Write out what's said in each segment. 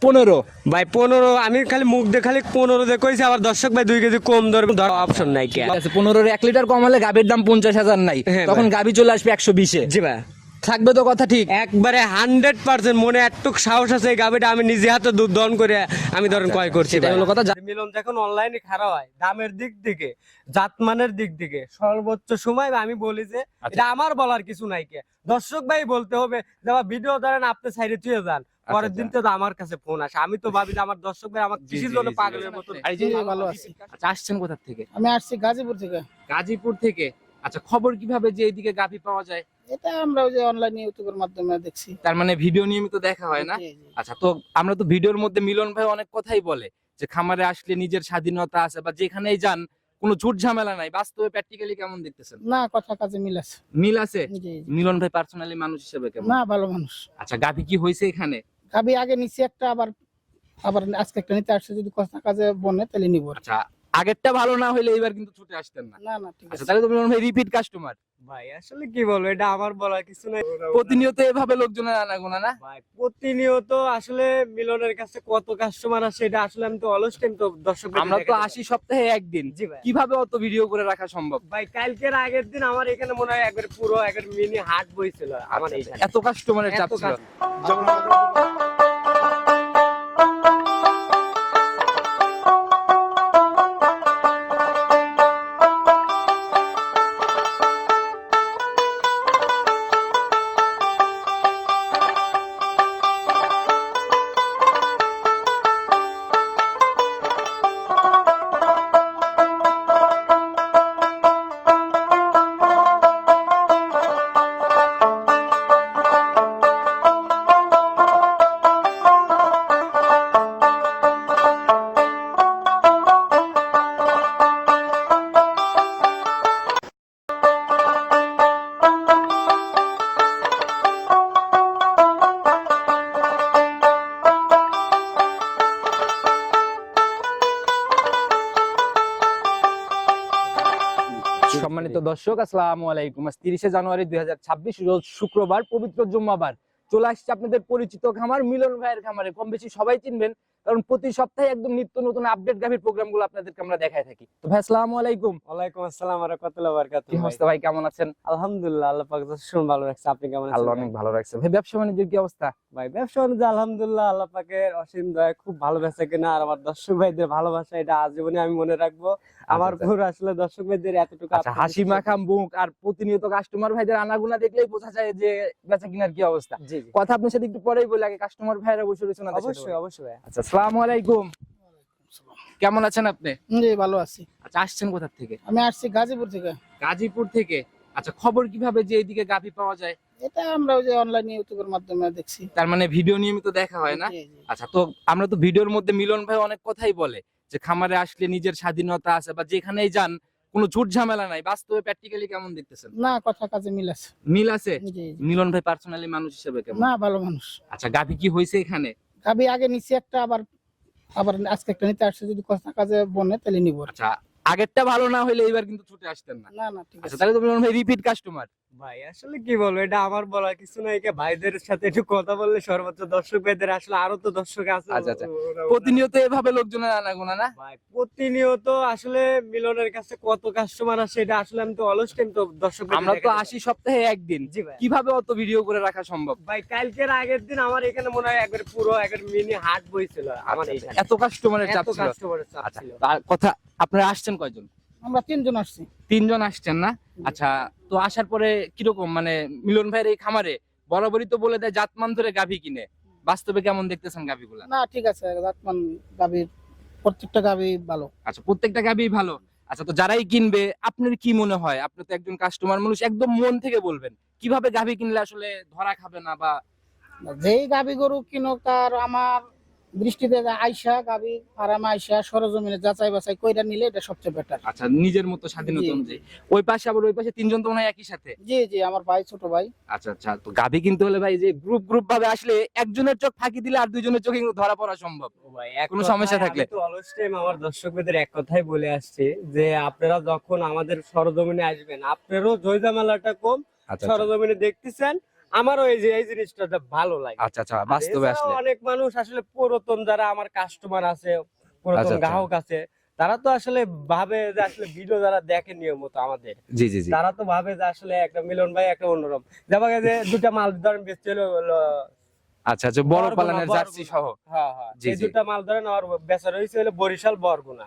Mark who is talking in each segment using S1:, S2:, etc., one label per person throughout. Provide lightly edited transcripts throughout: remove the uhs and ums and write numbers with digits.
S1: 15
S2: ভাই 15 আমি খালি মুখ দিয়ে খালি 15 দিয়ে কইছি, আবার দর্শক ভাই 2 কেজি কম ধর অপশন নাই কি
S1: আছে 15 1 লিটার কম হলে গাভীর দাম 50,000 নাই,
S2: হ্যাঁ
S1: তখন
S2: ভাই।
S1: গাভী চলে আসবে 120 এ।
S2: জি ভাই
S1: থাকবে তো কথা ঠিক?
S2: একবারে 100% মনে একটুক সাহস আছে এই গাবিটা আমি নিজে হাতে দুধ দহন করে আমি ধরেন ক্রয় করছি।
S1: সেটাই হলো কথা।
S2: মিলন যখন অনলাইনে খারাপ হয় দামের দিক থেকে জাতমানের দিক থেকে সর্বোচ্চ সময় আমি বলি যে এটা আমার বলার কিছু নাই কে, দর্শক ভাই বলতে হবে যে আমার ভিডিও ধরেন আপনি সাইডে তুই যান, পরের দিন তো আমার কাছে ফোন আসে, আমি তো ভাবি যে আমার দর্শক ভাই আমার কৃষির জন্য পাগলের মতো।
S1: এই যে
S3: ভালো আছি।
S1: আচ্ছা, আসছেন কোথা থেকে?
S3: আমি আসছি গাজীপুর থেকে।
S1: গাজীপুর থেকে। আচ্ছা, খবর কিভাবে যে এইদিকে গাভী পাওয়া যায়?
S3: এটা আমরা ওই যে অনলাইন ইউটিউবের মাধ্যমে দেখছি।
S1: তার মানে ভিডিও নিয়মিত দেখা হয় না?
S3: জি, জি।
S1: আচ্ছা, তো আমরা তো ভিডিওর মধ্যে মিলন ভাই অনেক কথাই বলে যে খামারে আসলে নিজের স্বাধীনতা আছে বা যেখানেই যান কোনো ঝুট ঝামেলা নাই, বাস্তবে প্র্যাকটিক্যালি কেমন দেখতেছেন?
S3: না, কথা কাজে মিল আছে।
S1: মিল আছে?
S3: জি, জি।
S1: মিলন ভাই পার্সোনালি মানুষ হিসেবে কেমন?
S3: না, ভালো মানুষ।
S1: আচ্ছা, গাভী কি হয়েছে এখানে?
S3: গাবি আগে নিছি একটা, আবার আবার আজকে একটা নিতে আসছে, যদি কথা কাজে বনে তাহলে নিব।
S1: আচ্ছা, আগেরটা ভালো না হইলে এবার কিন্তু ছুটে আসতেন না।
S3: না না, ঠিক
S1: আচ্ছা,
S3: আছে।
S1: তাহলে তো মিলন ভাই রিপিট কাস্টমার।
S2: ভাই আসলে কি বলবো, এটা আমার বলার কিছু নাই।
S1: প্রতিনিয়ত এভাবে লোকজনের আনাগোনা না?
S2: ভাই প্রতিনিয়ত আসলে মিলনের কাছে কত কাস্টমার আসে এটা আসলে আমি তো অলস টাইম তো দর্শক
S1: আমরা তো 80 সপ্তাহে একদিন,
S2: জি ভাই।
S1: কিভাবে অত ভিডিও করে রাখা সম্ভব?
S2: ভাই কালকের আগের দিন আমার এখানে মনে হয় একবার পুরো একবার মিনি হাট বইছিল আমার এইখানে।
S1: এত কাস্টমারের চাপ
S2: এত
S1: ছিল? সম্মানিত দর্শক, আসসালামু আলাইকুম। আজ 30শে জানুয়ারি 2026 রোজ শুক্রবার, পবিত্র জুম্মাবার। চলে আসছে আপনাদের পরিচিত খামার মিলন ভাইয়ের খামারে। কম বেশি সবাই চিনবেন, কারণ প্রতি সপ্তাহে একদম নিত্য নতুন আপডেট গাভীর প্রোগ্রামগুলো আপনাদেরকে আমরা দেখায় থাকি। তো ভাই আসসালামু আলাইকুম।
S2: ওয়ালাইকুম আসসালাম ওয়া রাহমাতুল্লাহি ওয়া বারাকাতুহু।
S1: কি অবস্থা ভাই, কেমন আছেন?
S2: আলহামদুলিল্লাহ, আল্লাহ পাক যথেষ্ট ভালো রাখছে। আপনি কেমন আছেন?
S1: আল্লাহ অনেক ভালো রাখছে। ভাই ব্যবসা বাণিজ্যের কি অবস্থা?
S2: ভাই ব্যবসা বাণিজ্য আলহামদুলিল্লাহ আল্লাহ পাকের অসীম দয়া, খুব ভালো বেচা কিনা, আর আমার দর্শক ভাইদের ভালোবাসা এটা আজীবনে আমি মনে রাখবো। আমার পুরো আসলে দর্শক ভাইদের এতটুকু
S1: আচ্ছা, হাসি মাখা মুখ আর প্রতিনিয়ত কাস্টমার ভাইদের আনাগোনা দেখলেই বোঝা যায় যে বেচা কিনার কি অবস্থা।
S2: জি জি
S1: কথা আপনার সাথে একটু পরেই বলি, আগে কাস্টমার ভাইরা বসে রয়েছেন।
S2: অবশ্যই অবশ্যই ভাই।
S1: আচ্ছা, আসসালামু আলাইকুম। কেমন আছেন আপনি?
S3: জি, ভালো আছি।
S1: আচ্ছা, আসছেন কোথা থেকে?
S3: আমি আসছি গাজীপুর থেকে।
S1: গাজীপুর থেকে। আচ্ছা, খবর কিভাবে যে এইদিকে গাভী পাওয়া যায়?
S3: এটা আমরা ওই যে অনলাইন ইউটিউবের মাধ্যমে দেখছি।
S1: তার মানে ভিডিও নিয়মিত দেখা হয় না?
S3: জি, জি।
S1: আচ্ছা, তো আমরা তো ভিডিওর মধ্যে মিলন ভাই অনেক কথাই বলে যে খামারে আসলে নিজের স্বাধীনতা আছে বা যেখানেই যান কোনো ঝুট ঝামেলা নাই, বাস্তবে প্র্যাকটিক্যালি কেমন দেখতেছেন?
S3: না, কথা কাজে মিল আছে।
S1: মিল আছে?
S3: জি, জি।
S1: মিলন ভাই পার্সোনালি মানুষ হিসেবে কেমন?
S3: না, ভালো মানুষ।
S1: আচ্ছা, গাভী কি হয়েছে এখানে?
S3: গাবি আগে নিছি একটা, আবার আবার আজকে একটা নিতে আসছে, যদি কথা কাজে বনে তাহলে নিব।
S1: আচ্ছা, আগেরটা ভালো না হইলে এবার কিন্তু ছুটে আসতেন না।
S3: না না, ঠিক
S1: আচ্ছা,
S3: আছে।
S1: তাহলে তো মিলন ভাই রিপিট কাস্টমার।
S2: ভাই আসলে কি বলবো, এটা আমার বলার কিছু নাই কে, ভাইদের সাথে একটু কথা বললে সর্বোচ্চ দর্শক ভাইদের আসলে আরো তো দর্শক আছে।
S1: আচ্ছা, আচ্ছা। প্রতিনিয়ত এভাবে লোকজনের আনাগোনা না?
S2: ভাই প্রতিনিয়ত আসলে মিলনের কাছে কত কাস্টমার আসে এটা আসলে আমি তো অলস টাইম তো দর্শক
S1: আমরা তো 80 সপ্তাহে একদিন,
S2: জি ভাই।
S1: কিভাবে অত ভিডিও করে রাখা সম্ভব?
S2: ভাই কালকের আগের দিন আমার এখানে মনে হয় একবার পুরো একবার মিনি হাট বইছিল আমার এইখানে।
S1: এত কাস্টমারের চাপ
S2: এত
S1: ছিল?
S2: কাস্টমারের চাপ
S1: আচ্ছা,
S2: ছিল।
S1: তার কথা, আপনারা আসছেন কয়জন?
S3: আমরা 3 জন আসছি।
S1: 3 জন আসছেন না? আচ্ছা, তো আসার পরে কিরকম মানে মিলন ভাইয়ের এই খামারে বরাবরই তো বলে দেয় জাতমান ধরে গাভী কিনে, বাস্তবে কেমন দেখতেছেন গাভীগুলা?
S3: না, ঠিক আছে। জাতমান গাবির প্রত্যেকটা গাবি ভালো।
S1: আচ্ছা, প্রত্যেকটা গাভী ভালো। আচ্ছা, তো যারাই কিনবে আপনার কি মনে হয়, আপনি তো একজন কাস্টমার মানুষ, একদম মন থেকে বলবেন কিভাবে গাভী কিনলে আসলে ধরা খাবে না বা?
S3: যেই গাবি গরু কিনো, তার আমার দৃষ্টিতে আইসা গাবি ফার্মে আইসা সরজমিনে যাচাই বাছাই কইরা নিলে এটা সবচেয়ে বেটার।
S1: আচ্ছা, নিজের মতো স্বাধীনতা
S3: জি,
S1: অনুযায়ী। ওই পাশে আবার ওই পাশে 3 জন তো মনে হয় একই সাথে।
S3: জি জি, আমার ভাই, ছোট ভাই।
S1: আচ্ছা আচ্ছা, তো গাভী কিনতে হলে ভাই যে গ্রুপ গ্রুপ ভাবে আসলে একজনের চোখ ফাঁকি দিলে আর দুইজনের চোখে কিন্তু ধরা পড়া সম্ভব।
S2: ও ভাই,
S1: কোনো সমস্যা থাকলে?
S2: আমি তো অলস টাইম আমার দর্শকদের এক কথাই বলে আসছি যে আপনারা যখন আমাদের সরজমিনে আসবেন আপনারও ঝইঝামেলাটা কম।
S1: আচ্ছা,
S2: সরজমিনে দেখতেছেন, আমারও এই জিনিসটা ভালো লাগে।
S1: আচ্ছা আচ্ছা, বাস্তবে
S2: এছাড়াও
S1: আসলে
S2: অনেক মানুষ আসলে পুরাতন যারা আমার কাস্টমার আছে, পুরাতন
S1: আচ্ছা, আচ্ছা।
S2: গ্রাহক আছে, তারা তো আসলে ভাবে যে আসলে ভিডিও যারা দেখে নিয়মিত আমাদের,
S1: জি জি জি।
S2: তারা তো ভাবে যে আসলে একটা মিলন ভাই একটা অন্যরকম, যেমন এই যে দুটা মাল ধরেন বেচতে হলো
S1: আচ্ছা আচ্ছা, বড়
S2: বরগুনা,
S1: পালানের জার্সি
S2: বরগুনা।
S1: সহ।
S2: হ্যাঁ হ্যাঁ,
S1: জি,
S2: এই
S1: জি।
S2: দুটা মাল ধরেন আর বেচা রয়েছে হলো বরিশাল বরগুনা।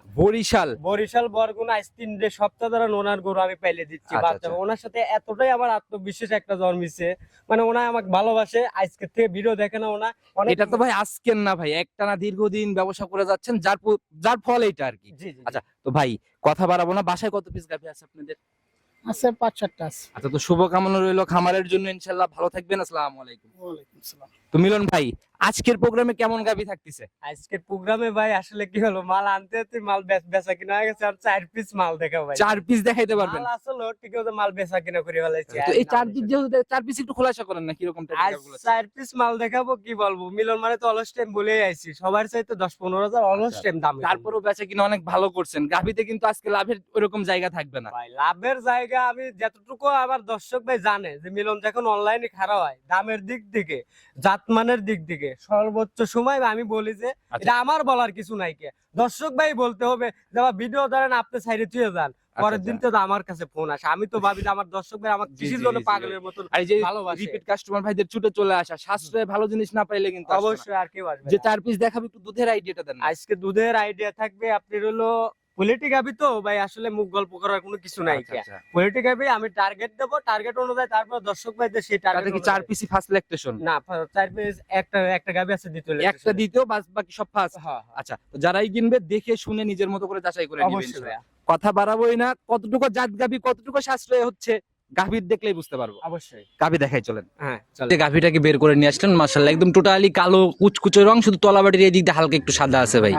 S1: বরিশাল
S2: বরগুনা আজ 3 সপ্তাহ ধরে ওনার গরু আমি পাইলে দিচ্ছি
S1: আচ্ছা,
S2: বাচ্চা।
S1: আচ্ছা।
S2: ওনার সাথে এতটাই আমার আত্মবিশ্বাস একটা জন্মিছে, মানে ওনা আমাকে ভালোবাসে, আজকে থেকে ভিডিও দেখে না ওনা অনেক।
S1: এটা তো ভাই আজকের না ভাই, একটানা দীর্ঘদিন ব্যবসা করে যাচ্ছেন, যার ফল এটা আর কি।
S2: জি জি।
S1: আচ্ছা তো ভাই কথা বাড়াবো না, বাসায় কত পিস গাভী আছে আপনাদের?
S3: আছে 5-4টা আছে।
S1: আচ্ছা, তো শুভকামনা রইলো খামারের জন্য, ইনশাল্লাহ ভালো থাকবেন। আসসালামু আলাইকুম।
S3: ওয়ালাইকুম আসসালাম।
S1: তো মিলন ভাই, আজকের প্রোগ্রামে কেমন গাভী থাকতেছে?
S2: আজকের প্রোগ্রামে ভাই আসলে কি হলো, মাল আনতে মাল বেচা কিনা হয়ে গেছে, আর 4 পিস মাল দেখা ভাই।
S1: 4 পিস দেখাইতে পারবেন?
S2: মাল আসলে ঠিক আছে, মাল বেচা কিনা করে ফেলাইছি।
S1: তো এই 4 পিস একটু খোলাসা করেন না, কিরকম
S2: আজ
S1: টাইপের গাভীগুলো?
S2: 4 পিস মাল দেখাবো, কি বলবো, মিলন মানে তো অলস টাইম বলেই আইছি, সবার চাইতে 10-15 হাজার অলস
S1: আচ্ছা।
S2: টাইম দাম।
S1: তারপরেও বেচা কিনা অনেক ভালো করছেন, গাভীতে কিন্তু আজকে লাভের ওরকম জায়গা থাকবে না।
S2: ভাই লাভের জায়গা আমি যতটুকু আমার দর্শক ভাই জানে যে মিলন যখন অনলাইনে খারাপ হয়, দামের দিক থেকে, জাতমানের দিক থেকে সর্বোচ্চ সময় আমি বলি যে এটা আমার বলার কিছু নাই, কে দর্শক ভাই বলতে হবে যে আমার ভিডিও ধরেন আপনি সাইডে তুই যান, পরের দিন তো আমার কাছে ফোন আসে, আমি তো ভাবি যে আমার দর্শক ভাই আমার
S1: জি,
S2: কৃষির
S1: জি,
S2: জন্য
S1: জি, জি,
S2: পাগলের মতন
S1: আর এই যে
S2: ভালোবাসে।
S1: রিপিট কাস্টমার ভাইদের ছুটে চলে আসা, সাশ্রয় ভালো জিনিস না পাইলে কিন্তু আসবে না।
S2: অবশ্যই আর কেউ আসবে
S1: যে
S2: না।
S1: 4 পিস দেখাবো, একটু দুধের আইডিয়াটা দেন না।
S2: আজকে দুধের আইডিয়া থাকবে আপনার হলো পলিটিক গাবি, তো ভাই আসলে মুখ গল্প করার কোনো কিছু নাই।
S1: আচ্ছা, আচ্ছা।
S2: পলিটিক গাবি আমি টার্গেট দেবো, টার্গেট অনুযায়ী তারপর দর্শক ভাইদের সেই
S1: তাতে
S2: টার্গেট
S1: কি 4 পিসই ফার্স্ট ল্যাকটেশন?
S2: না 4 পিস একটা গাবি আছে দ্বিতীয়
S1: একটা দ্বিতীয় বাকি সব ফার্স্ট।
S2: হ্যাঁ
S1: আচ্ছা, তো যারাই কিনবে দেখে শুনে নিজের মতো করে যাচাই করে নেবেন
S2: অবশ্যই
S1: ইনশাআল্লাহ।
S2: ভাইয়া,
S1: কথা বাড়াবোই না, কতটুকু জাত গাভী কতটুকু সাশ্রয় হচ্ছে গাভীর দেখলেই বুঝতে পারবো।
S2: অবশ্যই।
S1: গাভী দেখাই চলেন।
S2: হ্যাঁ চল।
S1: যে গাভীটাকে বের করে নিয়ে আসলেন, মাশাআল্লাহ একদম টোটালি কালো কুচকুচে রং, শুধু তলাবাটির এই দিক দিয়ে হালকা একটু সাদা আছে ভাই।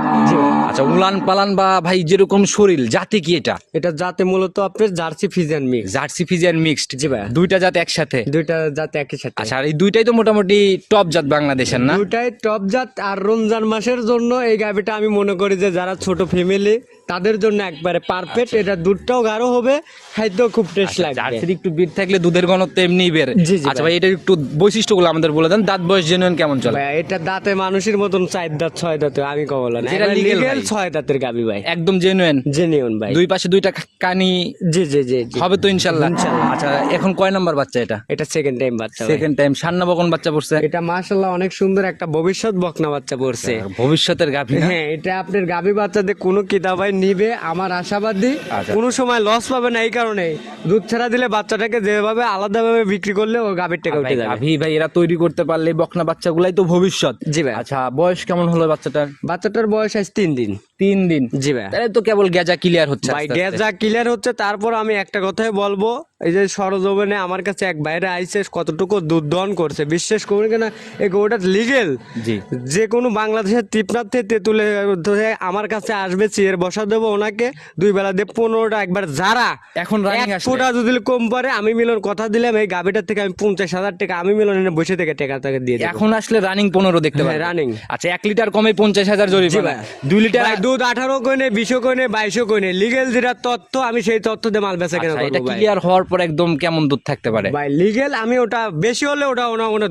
S1: আচ্ছা, উলান পালান বা ভাই যেরকম শরীর, জাতে কি এটা?
S2: এটা জাতে মূলত আপনার jersey Friesian mix.
S1: Jersey Friesian mixed.
S2: জি ভাই,
S1: দুইটা জাত একসাথে?
S2: দুইটা জাত একই সাথে।
S1: আচ্ছা, আর এই দুইটাই তো মোটামুটি টপ জাত বাংলাদেশের না?
S2: দুইটাই টপ জাত। আর রমজান মাসের জন্য এই গাভিটা আমি মনে করি যে যারা ছোট ফ্যামিলি তাদের জন্য একবারে পারফেক্ট। এটা দুধটাও গাঢ় হবে, খাইতেও খুব টেস্ট লাগবে।
S1: জার্সির একটু বিট থাকলে দুধের ঘনত্ব এমনিই বের।
S2: জি, জি
S1: আচ্ছা
S2: ভাই।
S1: ভাই, এটার একটু বৈশিষ্ট্যগুলো আমাদের বলে দেন। দাঁত বয়স জেনুইন কেমন চলে?
S2: ভাই এটা দাঁতে মানুষের মতন 4 দাঁত 6 দাঁত, আমি কবল না,
S1: যেটা
S2: এটা
S1: legal
S2: লিগ্যাল
S1: ভাই।
S2: 6 দাঁতের গাভি ভাই,
S1: একদম জেনুইন।
S2: জেনিউন ভাই।
S1: দুই পাশে দুইটা কানি
S2: জি জি জি জি।
S1: হবে তো ইনশাআল্লাহ?
S2: ইনশাআল্লাহ।
S1: আচ্ছা, এখন কয় নাম্বার বাচ্চা এটা?
S2: এটা সেকেন্ড টাইম বাচ্চা ভাই।
S1: Second time. সান্না বকন বাচ্চা পড়ছে?
S2: এটা মাশাআল্লাহ অনেক সুন্দর একটা ভবিষ্যৎ বকনা বাচ্চা পড়ছে।
S1: ভবিষ্যতের গাভী না?
S2: হ্যাঁ, এটা আপনার গাভী বাচ্চাদের কোনো কিতাবাই নিবে, আমার আশাবাদী
S1: আচ্ছা।
S2: কোনো সময় লস পাবে না। এই কারণে দুধ ছাড়া দিলে বাচ্চাটাকে যেভাবে আলাদাভাবে বিক্রি করলে ও গাভীর টাকা উঠে যাবে।
S1: গাভী ভাই এরা তৈরি করতে পারলে বকনা বাচ্চাগুলাই তো ভবিষ্যৎ।
S2: জি ভাই।
S1: আচ্ছা, বয়স কেমন হলো বাচ্চাটার?
S2: বাচ্চাটার বয়স আজ 3 দিন।
S1: 3 দিন?
S2: জি ভাই।
S1: তাহলে তো কেবল গেজা ক্লিয়ার হচ্ছে
S2: ভাই
S1: আস্তে আস্তে।
S2: গ্যাস যা ক্লিয়ার হচ্ছে। তারপর আমি একটা কথাই বলবো, এই যে সরজমিনে আমার কাছে এক বাইরে আইসে কতটুকু দুধ দহন করছে, বিশ্বাস করুন কিনা এই গরুটা লিগেল।
S1: জি।
S2: যে কোনো বাংলাদেশের তৃপ্রাত থেকে তেঁতুলে ধরে আমার কাছে আসবে, চেয়ার বসা দেবো ওনাকে, 2 বেলা দিয়ে 15টা একবার যারা
S1: এখন রানিং
S2: 1
S1: আসলে
S2: ফোঁটা যদি কম পারে, আমি মিলন কথা দিলাম এই গাভিটার থেকে আমি 50,000 টাকা আমি মিলনের বসে থেকে টাকা তাকে দিয়ে দেবো।
S1: এখন আসলে রানিং 15 দেখতে
S2: হ্যাঁ,
S1: পাবেন।
S2: রানিং।
S1: আচ্ছা, 1 লিটার কমে 50,000
S2: জি
S1: জরিমানা।
S2: ভাই।
S1: 2 লিটার
S2: ভাই দুধ 18 কইনে 20 কইনে 22 কইনে লিগেল যেটা তথ্য, আমি সেই তথ্য দিয়ে মাল বেচা কেনা
S1: আচ্ছা, এটা
S2: করবো ভাই।
S1: ক্লিয়ার হওয়ার পর একদম কেমন দুধ থাকতে পারে?
S2: ভাই লিগেল আমি ওটা বেশি হলে ওটা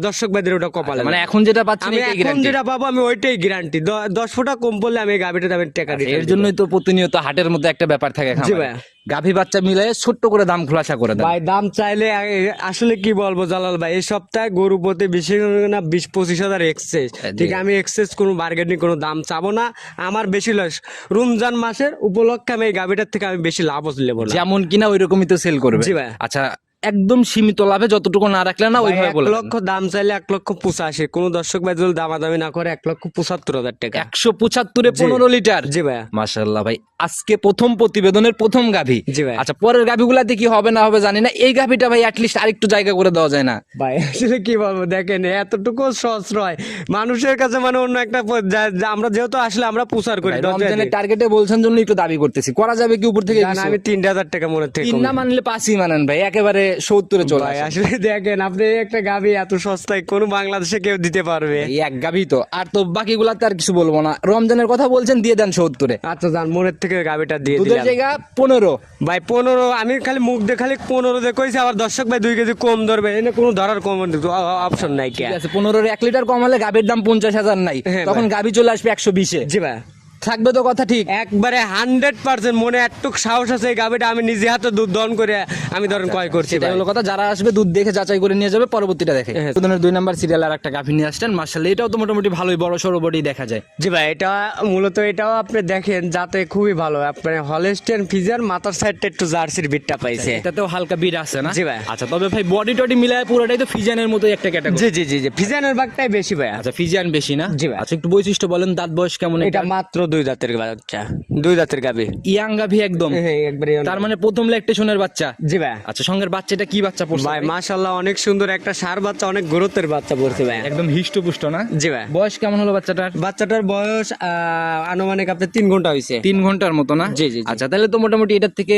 S2: দর্শক ভাইদের ওটা কপালে।
S1: মানে এখন যেটা পাচ্ছেন
S2: আমি
S1: এটাই
S2: এখন
S1: গ্যারান্টি?
S2: যেটা পাবো আমি ওইটাই গ্যারান্টি। 10 ফোঁটা কম পড়লে আমি গাভিটা দামের টাকা দিতে।
S1: এর জন্যই তো প্রতিনিয়ত হাটের মধ্যে একটা ব্যাপার থাকে
S2: জি
S1: খামারে।
S2: ভাই।
S1: গাভী বাচ্চা মিলে ছোট্ট করে দাম খোলাসা করে দেন।
S2: ভাই দাম চাইলে আসলে কি বলবো জালাল ভাই, এই সপ্তাহে গরু প্রতি বেশি না 20-25 হাজার এক্সেস। ঠিক আমি এক্সেস কোনো বার্গেনিং কোনো দাম চাবো না, আমার বেশি লস। রমজান মাসের উপলক্ষে আমি এই গাভিটার থেকে আমি বেশি লাভ নেবো না।
S1: যেমন কিনা ওই রকমই তো সেল করবে।
S2: জি ভাই।
S1: আচ্ছা, একদম সীমিত লাভে যতটুকু না রাখলে না ওইভাবে
S2: 1
S1: বলে
S2: লক্ষ দাম চাইলে 1,85,000, কোনো দর্শক ভাই যদি দামাদামি না করে 1,75,000 টাকা।
S1: 175 15 লিটার?
S2: জি ভাই।
S1: মাশাআল্লাহ ভাই, আজকে প্রথম প্রতিবেদনের প্রথম গাভী।
S2: জি ভাই।
S1: আচ্ছা, পরের গাভীগুলাতে কি হবে না হবে জানি না, এই গাভীটা ভাই অ্যাটলিস্ট আরেকটু জায়গা করে দেওয়া যায় না?
S2: ভাই আসলে কি বলবো, দেখেন এতটুকু সশ্রয় মানুষের কাছে, মানে অন্য একটা আমরা যেহেতু আসলে আমরা প্রচার করি
S1: ভাই, রমজানের টার্গেটে বলছেন জন্য একটু দাবি করতেছি, করা যাবে কি উপর থেকে কিছু?
S2: আমি 3,000 টাকা মনে থেকে
S1: তিন না মানলে 5ই মানেন ভাই, একেবারে 70-এ চলে
S2: ভাই
S1: আসেন।
S2: আসলে দেখেন আপনি একটা গাভী এত সস্তায় কোন বাংলাদেশে কেউ দিতে পারবে?
S1: এই এক গাভী তো, আর তো বাকিগুলাতে আর কিছু বলবো না। রমজানের কথা বলছেন, দিয়ে দেন 70-এ।
S2: আচ্ছা যান, মনের থেকে গাভীটা দিয়ে
S1: দুধের
S2: দিলাম
S1: জায়গা 15।
S2: ভাই। 15 আমি খালি মুখ দিয়ে খালি 15 দিয়ে কইছি, আবার দর্শক ভাই 2 কেজি কম ধরবে, এনে কোনো ধরার কম অপশন নাই কে।
S1: ঠিক আছে, 15-এর 1 লিটার কম হলে গাভীর দাম 50,000 নাই,
S2: হ্যাঁ
S1: তখন
S2: ভাই।
S1: গাভী চলে আসবে 120-এ।
S2: জি ভাই,
S1: থাকবে তো কথা ঠিক?
S2: একবারে 100% মনে একটুক সাহস আছে, এই গাভীটা আমি নিজে হাতে দুধ দহন করে আমি ধরেন ক্রয় করছি
S1: সেটা
S2: ভাই।
S1: হলো কথা, যারা আসবে দুধ দেখে যাচাই করে নিয়ে যাবে, পরবর্তীটা দেখে।
S2: হ্যাঁ।
S1: প্রথমের 2 নাম্বার সিরিয়াল আর একটা গাভী নিয়ে আসছেন, মাশাআল্লাহ, এটাও তো মোটামুটি ভালোই বড় সড়ো বডি দেখা যায়।
S2: জি ভাই, এটা মূলত এটাও আপনি দেখেন যাতে খুবই ভালো, আপনার হলস্টেইন ফিজার, মাথার সাইডটা একটু জার্সির বিটটা পাইছে।
S1: এটাতেও হালকা বিট আছে না?
S2: জি ভাই।
S1: আচ্ছা, তবে ভাই বডি টডি মিলায় পুরোটাই তো ফিজিয়ানের মতোই একটা ক্যাটাগরি।
S2: জি জি জি জি, ফিজানের ভাগটাই বেশি ভাই।
S1: আচ্ছা, ফিজিয়ান বেশি না?
S2: জি ভাই।
S1: আচ্ছা, একটু বৈশিষ্ট্য বলেন, দাঁত বয়স কেমন?
S2: এটা মাত্র 2 দাঁতের বাচ্চা, 2 দাঁতের গাভী।
S1: ইয়াং গাভী একদম,
S2: হ্যাঁ একবারে।
S1: তার মানে প্রথম ল্যাকটেশনের বাচ্চা।
S2: জি ভাই।
S1: আচ্ছা, সঙ্গের বাচ্চাটা কি বাচ্চা পড়ছে
S2: ভাই মাশাআল্লাহ অনেক সুন্দর একটা ষাঁড় বাচ্চা, অনেক গুরুত্বের বাচ্চা পড়ছে ভাই।
S1: একদম হিষ্টপুষ্ট না?
S2: জি ভাই।
S1: বয়স কেমন হলো বাচ্চাটার?
S2: বাচ্চাটার বয়স আনুমানিক আপনার 3 ঘন্টা হয়েছে।
S1: 3 ঘন্টার মতো না?
S2: জি, জি, জি।
S1: আচ্ছা, তাহলে তো মোটামুটি এটার থেকে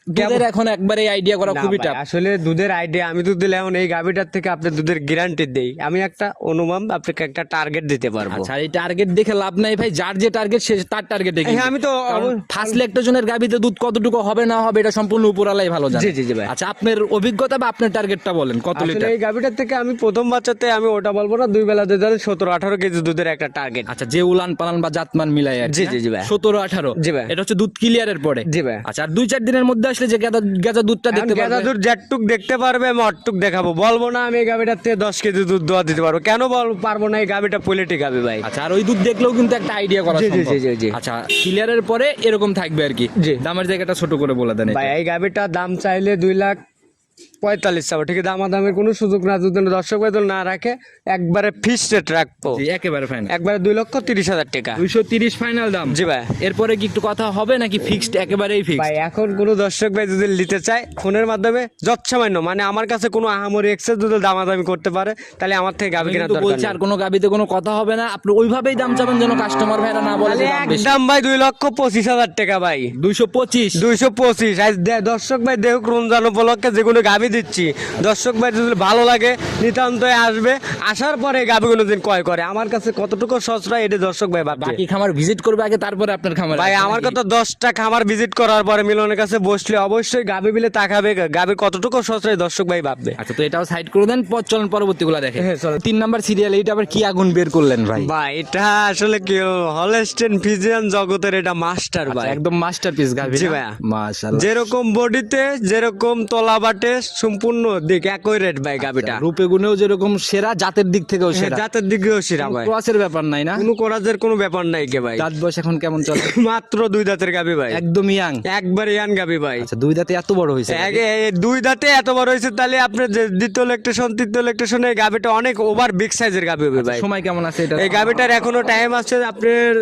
S1: দুধের এখন একবারে আইডিয়া করা
S2: না
S1: খুবই
S2: ভাই,
S1: টাফ।
S2: আসলে দুধের আইডিয়া আমি দুধ দিলে এখন এই গাভীটার থেকে আপনি দুধের গ্যারান্টি দেই, আমি একটা অনুমান আপনাকে একটা টার্গেট দিতে পারবো।
S1: আচ্ছা, এই টার্গেট দেখে লাভ নাই ভাই, যার যে টার্গেট সে তার টার্গেটে।
S2: হ্যাঁ, আমি তো
S1: ফার্স্ট ল্যাকটেশনের গাভীতে দুধ কতটুকু হবে না হবে এটা সম্পূর্ণ উপরালাই ভালো জানে।
S2: জি জি জি ভাই।
S1: আচ্ছা, আপনার অভিজ্ঞতা বা আপনার টার্গেটটা বলেন, কত
S2: আসলে
S1: লিটার?
S2: এই গাভীটার থেকে আমি প্রথম বাচ্চাতে আমি ওটা বলবো না, 2 বেলা দিয়ে 17-18 কেজি দুধের একটা টার্গেট।
S1: আচ্ছা, যে উলান পালান বা জাতমান মিলাই আর কি,
S2: জি,
S1: না?
S2: জি, জি ভাই।
S1: 17-18।
S2: জি ভাই।
S1: এটা হচ্ছে দুধ ক্লিয়ারের পরে।
S2: জি ভাই।
S1: আচ্ছা, আর 2-4 দিনের মধ্যে আসলে যে গেজা দুধটা দেখতে
S2: গেদা
S1: পারবে।
S2: দুধ যেটুক দেখতে পারবে আমি অটুক দেখাবো, বলবো না আমি এই গাভীটার থেকে 10 কেজি দুধ দোয়া দিতে পারবো, কেন পারবো না? এই গাভীটা পোলেটি গাভী ভাই।
S1: আচ্ছা, আর ওই দুধ দেখলেও কিন্তু একটা আইডিয়া করা
S2: জি, জি,
S1: সম্ভব।
S2: জি, জি, জি।
S1: আচ্ছা, ক্লিয়ারের পরে এরকম থাকবে আর কি।
S2: জি।
S1: দামের জায়গাটা ছোট করে বলে দেন।
S2: ভাই এই গাভীটার দাম চাইলে 2,45,000 চাবো, ঠিক আছে? দামাদামের কোনো সুযোগ না, যদি দর্শক ভাই না রাখে একবারে ফিক্সড রেট রাখবো,
S1: জি, একেবারে ফাইনাল।
S2: একবারে 2,30,000 টাকা।
S1: 230 ফাইনাল দাম।
S2: জি ভাই।
S1: এরপরে কি একটু কথা হবে নাকি ফিক্সড একেবারেই ফিক্সড?
S2: ভাই এখন কোনো দর্শক ভাই যদি নিতে চায় ফোনের মাধ্যমে যৎসামান্য, মানে আমার কাছে কোনো আহামরি এক্সেস যদি দামাদামি করতে পারে, তাহলে আমার থেকে গাভী কেনার দরকার
S1: বলছি
S2: নেই।
S1: আর কোনো গাবিতে কোনো কথা হবে না, আপনি ওইভাবেই দাম চাবেন যেন কাস্টমার ভাইরা না বলে যে দাম বেশি।
S2: একদম ভাই 2,25,000 টাকা ভাই।
S1: 225।
S2: 225। আজ দর্শক ভাই দেখুক রমজান উপলক্ষে যে কোনো গাভী দিচ্ছি, দর্শক ভাই যদি ভালো লাগে নিতান্ত আসবে, আসার পরে গাভী কোনো দিন ক্রয় করে, আমার কাছে কতটুকু সস্তা এটা দর্শক ভাই ভাবছে।
S1: বাকি খামার ভিজিট করবে আগে, তারপরে আপনার খামার।
S2: ভাই আমার কথা 10টা খামার ভিজিট করার পরে মিলনের কাছে বসলে অবশ্যই গাভী বিলে তাকাবে, গাভী কতটুকু সস্তায় দর্শক ভাই ভাববে।
S1: আচ্ছা, তো এটাও সাইড করে দেন, চলেন পরবর্তীগুলো দেখে।
S2: হ্যাঁ, চলেন।
S1: 3 নাম্বার সিরিয়াল, এইটা আবার কি আগুন বের করলেন ভাই?
S2: ভাই এটা আসলে কি হলস্টেইন ফিজিয়ান জগতের এটা মাস্টার ভাই,
S1: একদম মাস্টারপিস গাভী।
S2: জি ভাইয়া।
S1: মাশাআল্লাহ।
S2: যেরকম বডিতে যেরকম তলা বাটে সম্পূর্ণ দিক একই রেট ভাই গাভীটা।
S1: রূপে গুণেও যেরকম সেরা, জাতের দিক থেকেও সেরা,
S2: জাতের দিকেও সেরা ভাই,
S1: ক্রসের ব্যাপার নাই না?
S2: কোনো করাজের কোনো ব্যাপার নাই কে ভাই।
S1: দাঁত বয়স এখন কেমন চলে?
S2: মাত্র 2 দাঁতের গাভী ভাই,
S1: একদম ইয়াং।
S2: একবার ইয়ান গাভী ভাই।
S1: আচ্ছা, 2 দাঁতে এত বড় হয়েছে?
S2: 2 দাঁতে এত বড় হয়েছে, তাহলে আপনার যে দ্বিতীয় ল্যাকটেশন তৃতীয় ল্যাকটেশনে এই গাভীটা অনেক ওভার বিগ সাইজের গাভী হবে ভাই।
S1: সময় কেমন আছে এটা?
S2: এই গাভীটার এখনো টাইম আছে আপনার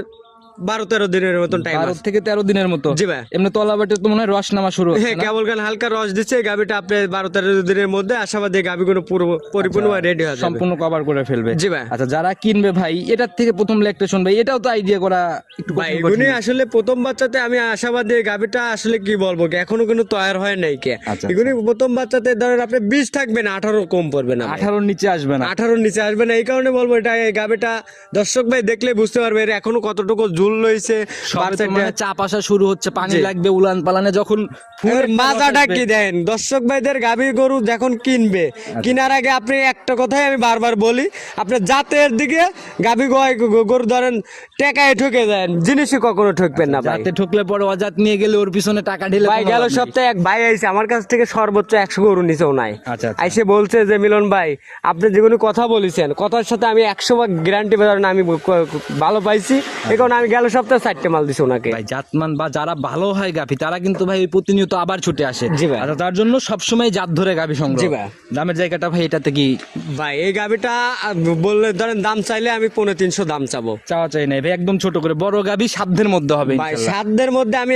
S2: 12-13 দিনের মতন টাইম
S1: 12
S2: আছে।
S1: থেকে 13 দিনের মতো।
S2: জি ভাই।
S1: এমনি তলা বাটে তো মনে হয় রস নামা শুরু হচ্ছে
S2: হ্যাঁ,
S1: না?
S2: কেবল হালকা রস দিচ্ছে, এই গাভীটা আপনি 12-13 দিনের মধ্যে আশাবাদী গাভীগুলো পুরো পরিপূর্ণ রেডি হয়ে যাবে।
S1: সম্পূর্ণ কভার করে ফেলবে।
S2: জি ভাই।
S1: আচ্ছা, যারা কিনবে ভাই এটার থেকে প্রথম ল্যাকটেশন ভাই, এটাও তো আইডিয়া করা একটু
S2: ভাই
S1: কঠিন।
S2: এগুলি আসলে প্রথম বাচ্চাতে আমি আশাবাদী, এই গাভীটা আসলে কি বলবো এখনো কিন্তু তৈরি হয় নাই কে।
S1: আচ্ছা,
S2: এগুলি প্রথম বাচ্চাতে ধরেন আপনি 20 থাকবে না, 18 কম পড়বে না ভাই।
S1: 18 নিচে আসবে না।
S2: 18 নিচে আসবে না, এই কারণে বলবো এটা এই গাভীটা দর্শক ভাই দেখলে বুঝতে পারবে এর এখনো কতটুকু ঝুল রয়েছে।
S1: সবে তো মানে চাপ আসা শুরু হচ্ছে, পানি
S2: জি।
S1: লাগবে উলান পালানে, যখন ফুল
S2: এর
S1: একটা
S2: মাজাটা
S1: রস আসবে।
S2: কি দেন দর্শক ভাইদের, গাভী গরু যখন কিনবে কেনার আগে আপনি একটা কথাই আমি বারবার বলি, আপনি জাতের দিকে গাভী গরু ধরেন টেকায় ঠকে দেন, জিনিসই কখনো ঠকবেন না ভাই।
S1: যাতে ঠকলে পরে অজাত নিয়ে গেলে ওর পিছনে টাকা ঢেলে
S2: ভাই
S1: কোনো
S2: গেল
S1: লাভ নেই।
S2: সপ্তাহে এক ভাই আইছে আমার কাছ থেকে সর্বোচ্চ 100 গরু নিচেও নাই।
S1: আচ্ছা, আচ্ছা।
S2: আইসে বলছে যে মিলন ভাই আপনি যেগুলো কথা বলেছেন কথার সাথে আমি 100 গ্যারান্টি ধরেন আমি ভালো পাইছি, এই কারণে আমি গেল সপ্তাহে 4টে মাল দিছি ওনাকে।
S1: ভাই জাতমান বা যারা ভালো হয় গাভী তারা কিন্তু ভাই প্রতিনিয়ত আবার ছুটে আসে।
S2: জি ভাই।
S1: আচ্ছা, তার জন্য সবসময় জাত ধরে গাভী সংগ্রহ।
S2: জি ভাই।
S1: দামের জায়গাটা ভাই এটাতে কি
S2: ভাই এই গাভীটা বললে ধরেন দাম চাইলে আমি 350 দাম চাবো।
S1: চাওয়া চাই নাই ভাই, একদম ছোট করে, বড় গাভী সাধ্যের মধ্যে হবে
S2: ভাই
S1: ইনশাআল্লাহ।
S2: 7 মধ্যে আমি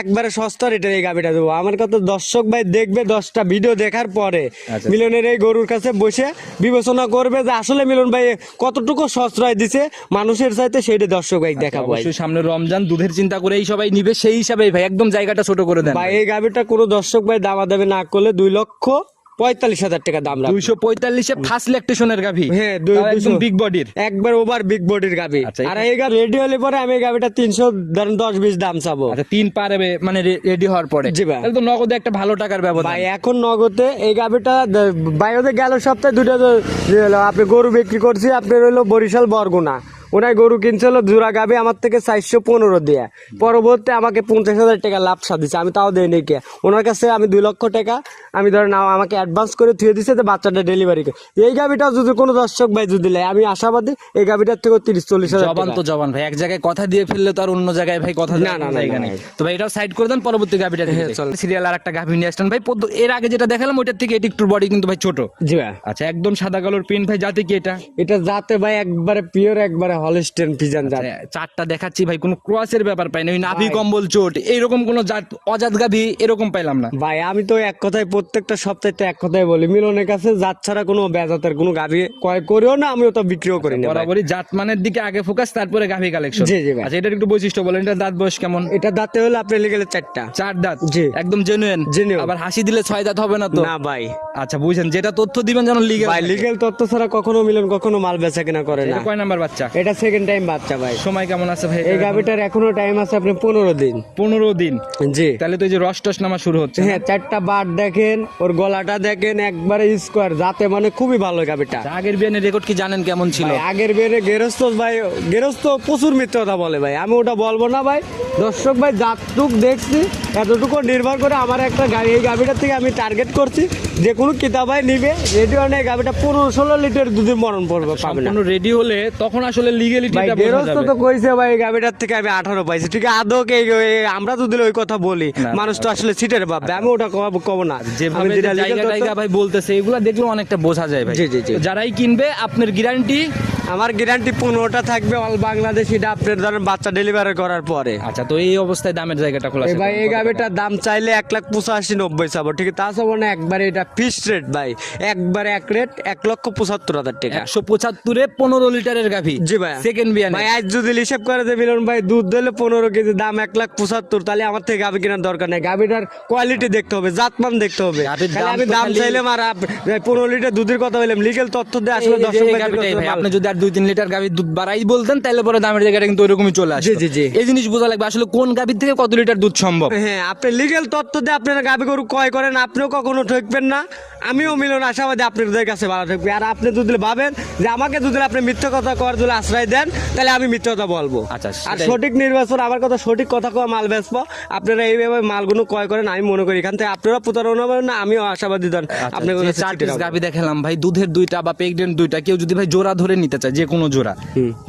S2: একবারে সস্তা রেটে এই গাভীটা দেবো। আমার কথা দর্শক ভাই দেখবে 10টা ভিডিও দেখার পরে
S1: আচ্ছা।
S2: মিলনের এই গরুর কাছে বসে বিবেচনা করবে যে আসলে মিলন ভাই কতটুকু সস্তায় দিছে মানুষের চাইতে, সেইটা দর্শক ভাই দেখাবো। ভাই।
S1: অবশ্যই সামনে রমজান, দুধের চিন্তা করেই সবাই নিবে, সেই হিসাবে ভাই একদম জায়গাটা ছোট করে দেন
S2: ভাই এই গাভিটা কোনো দর্শক ভাই দামাদামি না করলে 2,45,000 টাকা দাম রাখবে।
S1: 245 এ ফার্স্ট ল্যাকটেশনের গাভী,
S2: হ্যাঁ
S1: একদম বিগ বডির,
S2: একবার ওভার বিগ বডির গাভি।
S1: আচ্ছা,
S2: আর এই গাভি রেডি হলে পরে আমি এই গাভিটা 310-20 দাম চাবো।
S1: আচ্ছা 3 পারবে মানে রেডি হওয়ার পরে,
S2: জি ভাই।
S1: তাহলে তো নগদে একটা ভালো টাকার ব্যবধান।
S2: ভাই এখন নগদে এই গাভিটা বাইরে গেল সপ্তাহে দুটো আপনি গরু বিক্রি করছি আপনার হলো বরিশাল বরগুনা, ওনার গরু কিনছিল জোড়া গাভি আমার থেকে 415 দিয়ে, পরবর্তী আমাকে 50,000 টাকা লাভ দিচ্ছে, আমি তাও দেই কে ওনার কাছে আমি 2 লক্ষ টাকা আমি ধরেন আমাকে অ্যাডভান্স করে থুয়ে দিছে যে বাচ্চাটা ডেলিভারি করে। এই গাভিটা যদি কোনো দর্শক ভাই যদি নেয় আমি আশাবাদী এই গাভিটার থেকে 30-40,000
S1: জবান তো জবান ভাই, এক জায়গায় কথা দিয়ে ফেললে তো আর অন্য জায়গায় ভাই কথা
S2: না,
S1: দেওয়ার
S2: না,
S1: কোনো
S2: না,
S1: জায়গা
S2: না,
S1: নেই।
S2: না।
S1: তো ভাই এটাও সাইড করে দেন, পরবর্তী গাভিটা
S2: হ্যাঁ, চল।
S1: সিরিয়াল আর একটা গাভি নিয়ে আসলেন ভাই। এর আগে যেটা দেখালাম ওইটার থেকে এটি একটু বডি কিন্তু ভাই ছোট।
S2: জি ভাই।
S1: আচ্ছা একদম সাদা কালোর প্রিন্ট ভাই, জাতি কি এটা?
S2: এটা যাতে ভাই একবারে পিওর একবারে হলস্টেন পিজন জাত।
S1: চারটা দেখাচ্ছি ভাই, কোনো ক্রসের ব্যাপার পাই না, ওই নাভি কম্বল চোট এইরকম কোনো জাত অজাত গাভি এরকম পাইলাম না
S2: ভাই আমি তো এক কথায় প্রত্যেকটা সপ্তাহে এক কথাই বলি, মিলনের কাছে জাত ছাড়া কোনো বেজাতের কোনো গাভি ক্রয় করিও না, আমিও তো বিক্রিও করি না ভাই।
S1: বরাবরই জাত মানের দিকে আগে ফোকাস, তারপরে গাভি কালেকশন।
S2: জি, জি ভাই।
S1: আচ্ছা এটার একটু বৈশিষ্ট্য বলেন, এটা দাঁত বয়স কেমন?
S2: এটা দাঁতে হলে আপনি লিগেলে 4টা।
S1: 4 দাঁত,
S2: জি।
S1: একদম জেনুইন।
S2: Genuine।
S1: আবার হাসি দিলে 6 দাঁত হবে না তো?
S2: না ভাই।
S1: আচ্ছা বুঝছেন, যেটা তথ্য দিবেন যেন লিগ্যাল
S2: ভাই লিগেল তথ্য ছাড়া কখনো মিলন কখনো মাল বেচা কিনা করে না।
S1: এটা কয় নাম্বার বাচ্চা?
S2: এটা সেকেন্ড টাইম বাচ্চা ভাই।
S1: সময় কেমন আছে ভাই?
S2: এই গাভিটার এখনো টাইম আছে আপনি 15 দিন।
S1: 15 দিন।
S2: জি।
S1: তাহলে তো এই যে রস টস নামা শুরু হচ্ছে।
S2: হ্যাঁ 4টা বার দেখেন, ওর গলাটা দেখেন একবারে স্কোয়ার, যাতে মানে খুবই ভালো গাভিটা।
S1: আগের বিয়ানের রেকর্ড কি জানেন কেমন ছিল?
S2: ভাই, আগের বেরে গেরস্ত ভাই, গেরস্ত প্রচুর মিথ্যা কথা বলে ভাই, আমি ওটা বলবো না ভাই। দর্শক ভাই যাতটুক দেখছি এতটুকু নির্ভর করে আমার একটা গাড়ি, এই গাভিটার থেকে আমি টার্গেট করছি যে কোনো কিতাবাই নিবে রেডি অনেক গাভিটা 15-16 লিটার দুধের মরণ পড়বে পাবে না।
S1: সম্পূর্ণ রেডি হলে তখন আসলে
S2: ভাই
S1: লিগ্যালিটিটা বোঝা
S2: গেরস্ত
S1: যাবে।
S2: তো কইছে ভাই এই গাভিটার থেকে আমি 18 পাইছি, ঠিক আছে আদৌ আমরা তো দিলে ওই কথা বলি,
S1: না,
S2: মানুষ তো আসলে সিটের ভাববে, আমি ওটা কব না।
S1: যেভাবে
S2: আমি যেটা
S1: জায়গা
S2: legal
S1: জায়গা
S2: তথ্য-
S1: ভাই বলতেছে এগুলা দেখলেও অনেকটা বোঝা যায় ভাই।
S2: জি, জি, জি।
S1: তো যারাই কিনবে আপনার গ্যারান্টি?
S2: আমার গ্যারান্টি 15টা থাকবে অল বাংলাদেশ, এটা আপনার ধরেন বাচ্চা ডেলিভারি করার পরে।
S1: আচ্ছা তো এই অবস্থায় দামের জায়গাটা খোলা
S2: ভাই এই গাভিটার দাম চাইলে 1,85,90 চাবো, ঠিক আছে তা চাবো না, একবারে এটা ফিক্সড রেট ভাই, একবারে এক রেট 1,75,000 টাকা।
S1: 175 এ 15 লিটারের গাভি।
S2: জি ভাই।
S1: সেকেন্ড বিয়ান
S2: ভাই আজ যদি হিসেব করে যে মিলন ভাই দুধ দিলে 15 কেজি দাম 1,75,000, তাহলে আমার থেকে গাভি কেনার দরকার নেই, গাভিটার কোয়ালিটি দেখতে হবে, জাতমান দেখতে হবে।
S1: গাভীর
S2: খালি
S1: দাম
S2: আমি
S1: তো
S2: দাম
S1: খালি-
S2: চাইলাম আর 15 লিটার দুধের কথা বললাম, লিগেল তথ্য দিয়ে আসলে দর্শক
S1: ভাই আপনি যদি আর 2-3 লিটার গাভীর দুধ বাড়াই বলতেন তাহলে পরে দামের জায়গাটা কিন্তু ওরকমই চলে আসে।
S2: জি, জি, জি।
S1: এই জিনিস বোঝা লাগবে আসলে কোন গাভীর থেকে কত লিটার দুধ সম্ভব।
S2: হ্যাঁ আপনি লিগেল তথ্য দিয়ে আপনারা গাভি গরু ক্রয় করেন, আপনিও কখনো ঠকবেন না, আমিও মিলন আশাবাদী আপনাদের কাছে ভালো থাকবে। আর আপনি যদি ভাবেন যে আমাকে যদি আপনি মিথ্যা কথা করার জন্য আশ্রয় দেন, তাহলে আমি মিথ্যা কথা বলবো।
S1: আচ্ছা,
S2: আর
S1: সেটাই।
S2: সঠিক নির্বাচন আমার কথা, সঠিক কথা কওয়া মাল বেচবো, আপনারা এইভাবে মালগুলো ক্রয় করেন, আমি মনে করি এখান থেকে আপনারা প্রতারণা হবেন না, আমিও আশাবাদী দেন আপনার
S1: যে 4 পিস গাভী দেখালাম ভাই, দুধের 2টা বা প্রেগনেন্ট 2টা, কেউ যদি ভাই জোড়া ধরে নিতে চায়, যে কোনো জোড়া,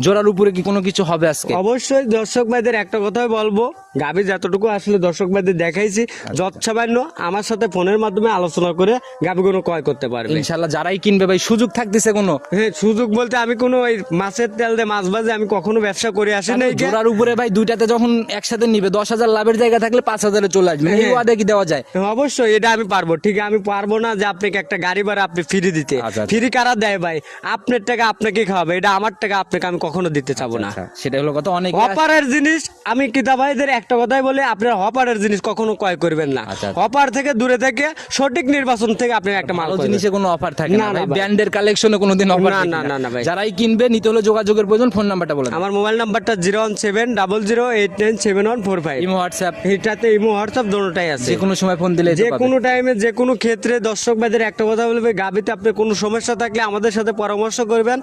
S1: জোড়ার উপরে কি কোনো কিছু হবে আজকে?
S2: অবশ্যই দর্শক ভাইদের একটা কথাই বলবো, গাভী যতটুকু আসলে দর্শক ভাইদের দেখাইছি যৎসামান্য আমার সাথে ফোনের মাধ্যমে আলোচনা করে গাভীগুলো ক্রয় করতে পারবে
S1: ইনশাআল্লাহ। যারাই কিনবে ভাই সুযোগ থাকতেছে কোনো?
S2: হ্যাঁ সুযোগ বলতে আমি কোনো ওই মাছের তেল দিয়ে মাছ ভাজে আমি কখনো ব্যবসা করে আসি নাই।
S1: জোড়ার উপরে ভাই 2টাতে যখন একসাথে নিবে 10,000 লাভের জায়গা থাকলে 5,000-এ চলে আসবে, এই ওয়াদা কি দেওয়া যায়?
S2: অবশ্যই এটা আমি পারবো, ঠিক আছে আমি পারবো না যে আপনাকে একটা গাড়ি ভাড়া আপনি ফ্রি দিতে।
S1: আচ্ছা, আচ্ছা।
S2: ফ্রি কারা দেয় ভাই? আপনার টাকা আপনাকে খাওয়াবে, এটা আমার টাকা আপনাকে আমি কখনো দিতে চাবো না।
S1: আচ্ছা, সেটা হলো কথা। অনেক
S2: হপারের জিনিস আমি কিতা ভাইদের একটা কথাই বলে, আপনারা হপারের জিনিস কখনো ক্রয় করবেন না।
S1: আচ্ছা, আচ্ছা।
S2: হপার থেকে দূরে থেকে সঠিক নির্বাচন থেকে আপনি একটা মাল
S1: ভালো
S2: করবেন।
S1: জিনিসে কোনো অফার থাকে না
S2: না, না
S1: ভাই,
S2: ভাই।
S1: ব্র্যান্ডের কালেকশনে কোনোদিন অফার
S2: না,
S1: থাকে
S2: না, না, না ভাই।
S1: যারাই কিনবে নিতে হলে যোগাযোগের প্রয়োজন। ফোন নাম্বারটা বলে দেন।
S2: আমার মোবাইল নাম্বারটা 01700897145।
S1: ইমো হোয়াটসঅ্যাপ
S2: এটাতে ইমো হোয়াটসঅ্যাপ দুটোটাই আছে।
S1: যে কোনো সময় ফোন দিলে
S2: যে কোনো টাইমে যে কোনো ক্ষেত্রে দর্শক ভাইদের একটা কথা বলবে, গাবিতে আপনি কোনো সমস্যা থাকলে আমাদের সাথে পরামর্শ করবেন।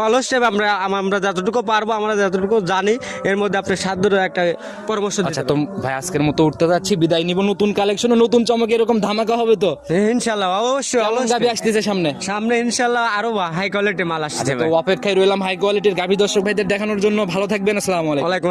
S2: অবশ্যই আমরা যতটুকু পারবো, আমরা যতটুকু জানি এর মধ্যে আপনি সাধ্য একটা পরামর্শ দিতে
S1: আচ্ছা তো ভাই আজকের মতো উঠতে যাচ্ছি, বিদায় নিব। নতুন কালেকশন, নতুন চমক, এরকম ধামাকা হবে তো
S2: হ্যাঁ, ইনশাল্লাহ অবশ্যই
S1: কেমন গাভী আসতেছে সামনে?
S2: সামনে ইনশাল্লাহ আরো হাই কোয়ালিটি মাল আসছে
S1: তো অপেক্ষায় রইলাম হাই কোয়ালিটির গাভী দর্শক ভাইদের দেখানোর জন্য। ভালো থাকবেন, আসসালামু আলাইকুম।
S2: ওয়ালাইকুম